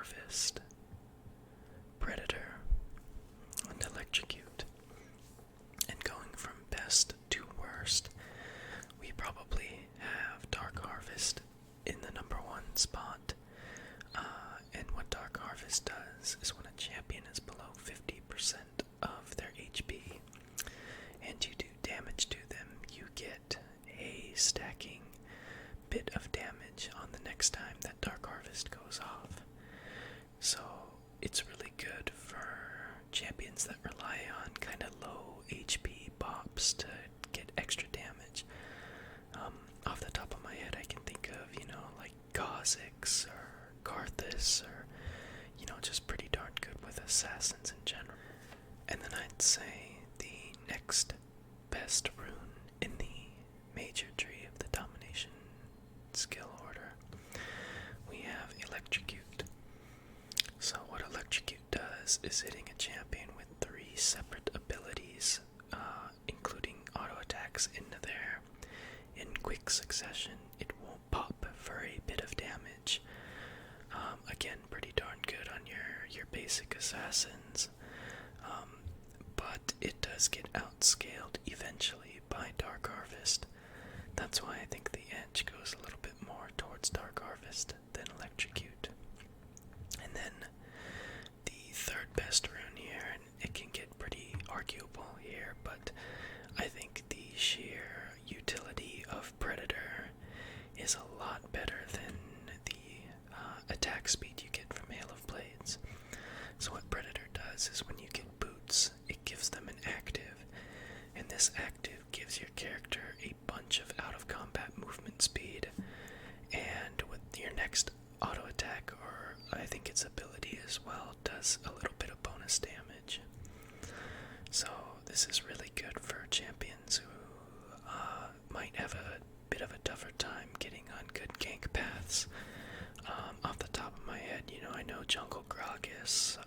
Harvest, Predator, and Electrocute. And going from best to worst, we probably have Dark Harvest in the number one spot. And what Dark Harvest does is when a champion is below 50% of their HP and you do damage to them, you get a stacking bit of damage on the next time that Dark Harvest goes off. So it's really good for champions that rely on kind of low HP bops to get extra damage. Off the top of my head, I can think of, like Kha'Zix or Karthus, or, just pretty darn good with assassins in general. And then I'd say the next best rune in the major tree of the Domination skill order, we have Electrocute. So what Electrocute does is hitting a champion with 3 separate abilities, including auto attacks into there in quick succession. It won't pop for a bit of damage. Again, pretty darn good on your basic assassins. But it does get outscaled eventually by Dark Harvest. That's why I think the edge goes a little bit more towards Dark Harvest than Electrocute. And then the third best rune here, and it can get pretty arguable here, but I think the sheer utility of Predator is a lot better than the attack speed you get from Hail of Blades. So what Predator does is when you get boots, it gives them an active, and this active gives your character a bunch of out-of-combat movement speed, and with your next auto attack, or I think its ability as well, does a little bit of bonus damage. So this is really good for champions who might have a bit of a tougher time getting on good gank paths. Off the top of my head, I know Jungle Gragas,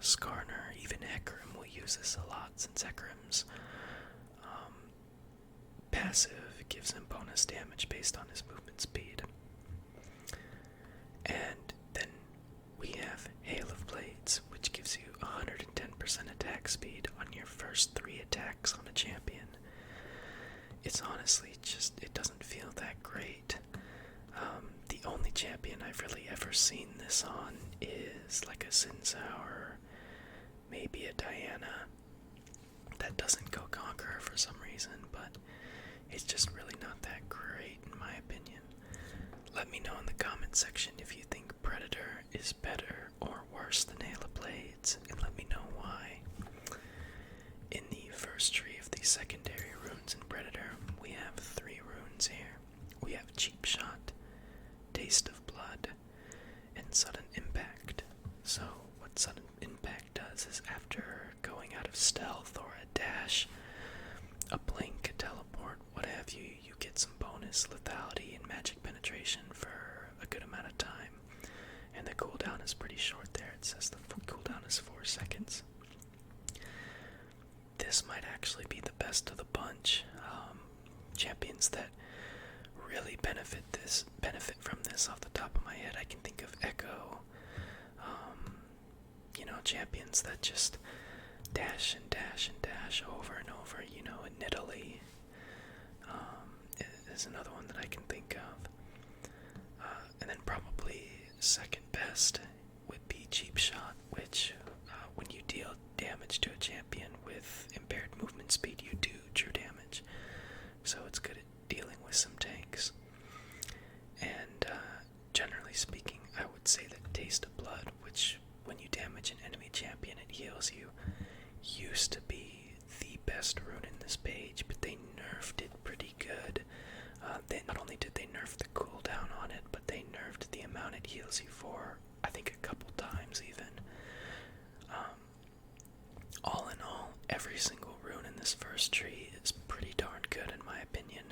Skarner, even Hecarim will use this a lot, since Hecarim's passive gives him bonus damage based on his movement speed. And then we have Hail of Blades, which gives you 110% attack speed on your first 3 attacks on a champion. It's honestly it doesn't feel that great. The only champion I've really ever seen this on is like a Xin Zhao or maybe a Diana. That doesn't go Conqueror for some reason, but it's just really not that great in my opinion. Let me know in the comment section if you think Predator is better or worse than Hail of Blades, and let me know why. In the first tree of the secondary runes in Predator, we have 3 runes here. We have Cheap Shot, Taste of Blood, and Sudden Impact. So what Sudden Impact does is after going out of stealth or a dash, a blink, a teleport, what have you, you get some bonus lethality and magic penetration for a good amount of time. And the cooldown is pretty short there. It says the cooldown is 4 seconds. This might actually be the best of the bunch. Champions that really benefit from this off the top of my head, I can think of Echo. Champions that just dash and dash and dash over and over, in Italy is another one that I can think of. And then probably second best would be Cheap Shot, which when you deal damage to a champion with impaired movement speed, you do true damage. So it's good at dealing with some tanks. And generally speaking, I would say that Taste of Blood, which when you damage an enemy champion it heals you, used to be the best rune in this page, but they nerfed it pretty good. Not only did they nerf the cooldown on it, but they nerfed the amount it heals you for, I think a couple times even. All in all, every single rune in this first tree is pretty darn good in my opinion.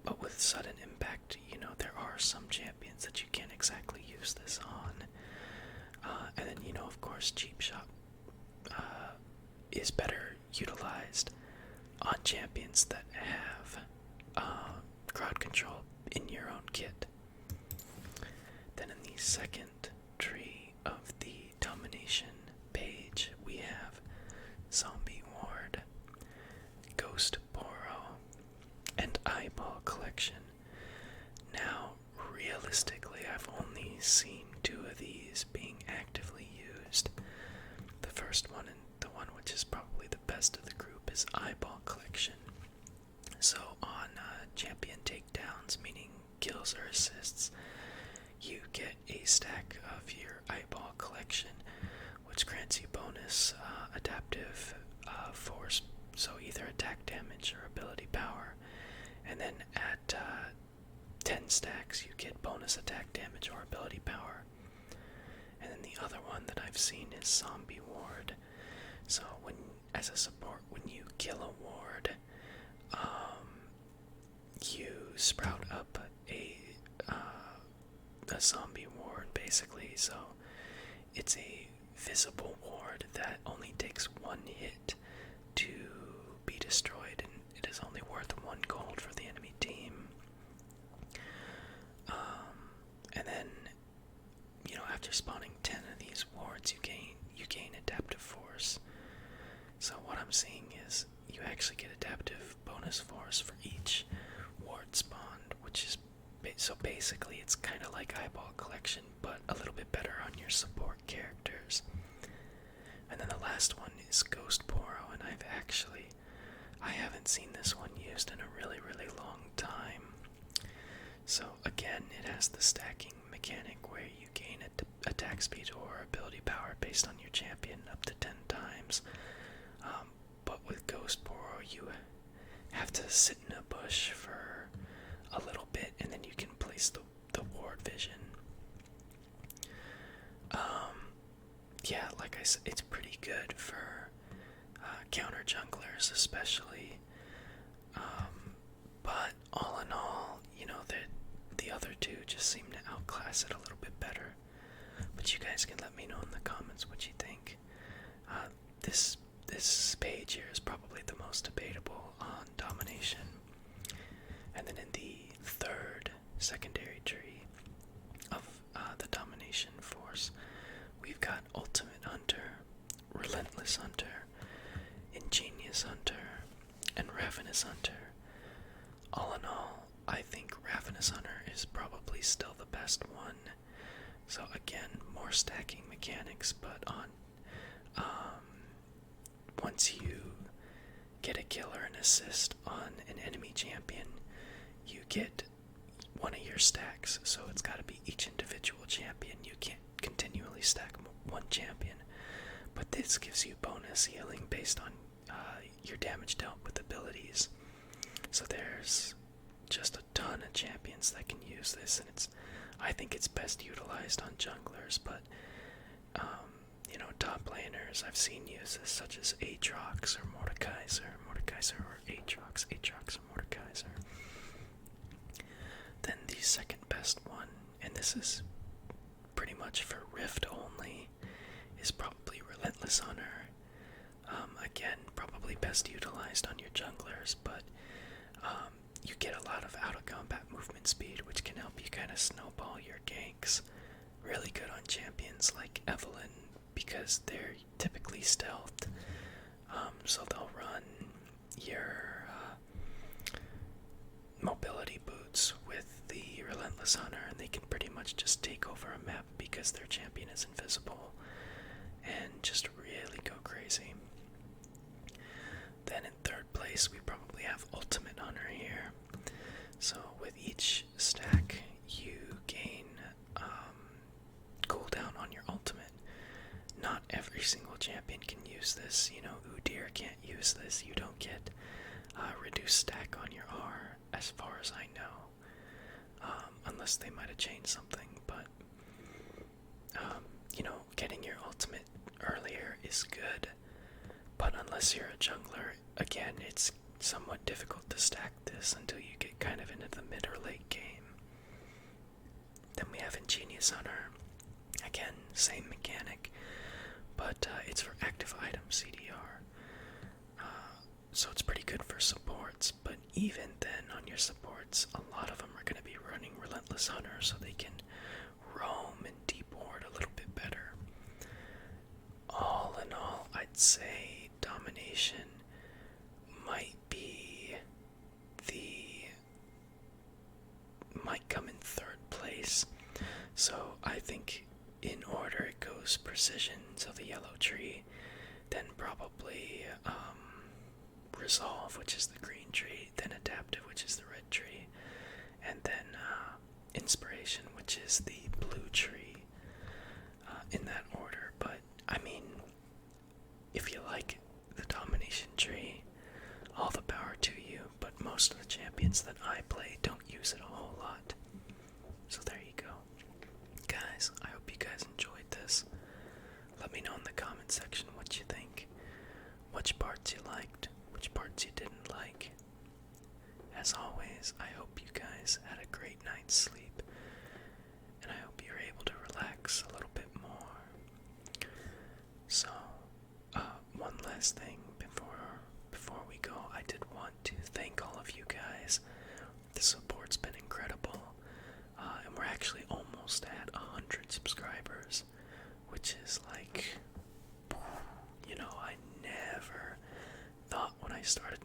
But with Sudden Impact, there are some champions that you can't exactly use this on. And then, of course, Cheap Shot is better utilized on champions that have crowd control in your own kit. Then in the second tree, collection. Now, realistically, I've only seen 2 of these being actively used. The first one, and the one which is probably the best of the group, is eyeball collection. So on champion takedowns, meaning kills or assists, you get a stack of your eyeball collection, which grants you bonus adaptive force, so either attack damage or ability power. And then at 10 stacks, you get bonus attack damage or ability power. And then the other one that I've seen is Zombie Ward. So as a support, when you kill a ward, you sprout up a zombie ward, basically. So it's a visible ward that only takes 1 hit to be destroyed, and it is only worth 1 gold for the enemy team. And then, after spawning 10 of these wards, you gain adaptive force. So what I'm seeing is you actually get adaptive bonus force for each ward spawned, which is so basically it's kind of like eyeball collection, but a little bit better on your support characters. And then the last one is Ghost Poro, and I haven't seen this one used in a really, really long time. So again, it has the stacking mechanic where you gain attack speed or ability power based on your champion up to 10 times. But with Ghost Poro, you have to sit in a bush for a little bit, and then you can place the ward vision. Yeah, like I said, it's pretty good for counter junglers especially. But all in all, the other 2 just seem to outclass it a little bit better. But you guys can let me know in the comments what you think. This page here is probably the most debatable on Domination. And then in the 3rd secondary tree of the Domination force, we've got Ultimate Hunter, Relentless Hunter, Ingenious Hunter, and Ravenous Hunter. All in all, I think Ravenous Hunter is probably still the best one. So again, more stacking mechanics, but once you get a kill or an assist on an enemy champion, you get 1 of your stacks. So it's got to be each individual champion. You can't continually stack 1 champion. But this gives you bonus healing based on your damage dealt with abilities. So there's just a ton of champions that can use this, and I think it's best utilized on junglers, but top laners I've seen use this, such as Aatrox or Mordekaiser or Aatrox or Mordekaiser. Then the second best one, and this is pretty much for Rift only, is probably Relentless Hunter. Again, probably best utilized on your junglers, but you get a lot of out-of-combat movement speed, which can help you kind of snowball your ganks. Really good on champions like Evelynn, because they're typically stealthed, so they'll run your mobility boots with the Relentless Hunter, and they can pretty much just take over a map because their champion is invisible, and just really go crazy. Then in 3rd place, we probably have Ultimate Hunter here. So with each stack, you gain cooldown on your ultimate. Not every single champion can use this. Udyr can't use this. You don't get reduced stack on your R, as far as I know. Unless they might have changed something, but getting your ultimate earlier is good. But unless you're a jungler, again, it's somewhat difficult to stack this until you get kind of into the mid or late game. Then we have Ingenious Hunter. Again, same mechanic, but it's for active item CDR. So it's pretty good for supports, but even then on your supports, a lot of them are going to be running Relentless Hunter so they can roam and deep ward a little bit better. All in all, I'd say Domination might be the might come in third place. So I think in order it goes precision, so the yellow tree, then probably resolve, which is the green tree, then adaptive, which is the red tree, and then inspiration, which is the blue tree, in that order. But I mean, if you like the domination tree, all the power to you, but most of the champions that I play don't use it a whole lot. So there you go. Guys, I hope you guys enjoyed this. Let me know in the comment section what you think. Which parts you liked, which parts you didn't like. As always, I hope you guys had a great night's sleep, and I hope you're able to relax a little bit more. So, one last thing before we go, I did want to thank all of you guys. The support's been incredible, and we're actually almost at 100 subscribers, which is like, I never thought when I started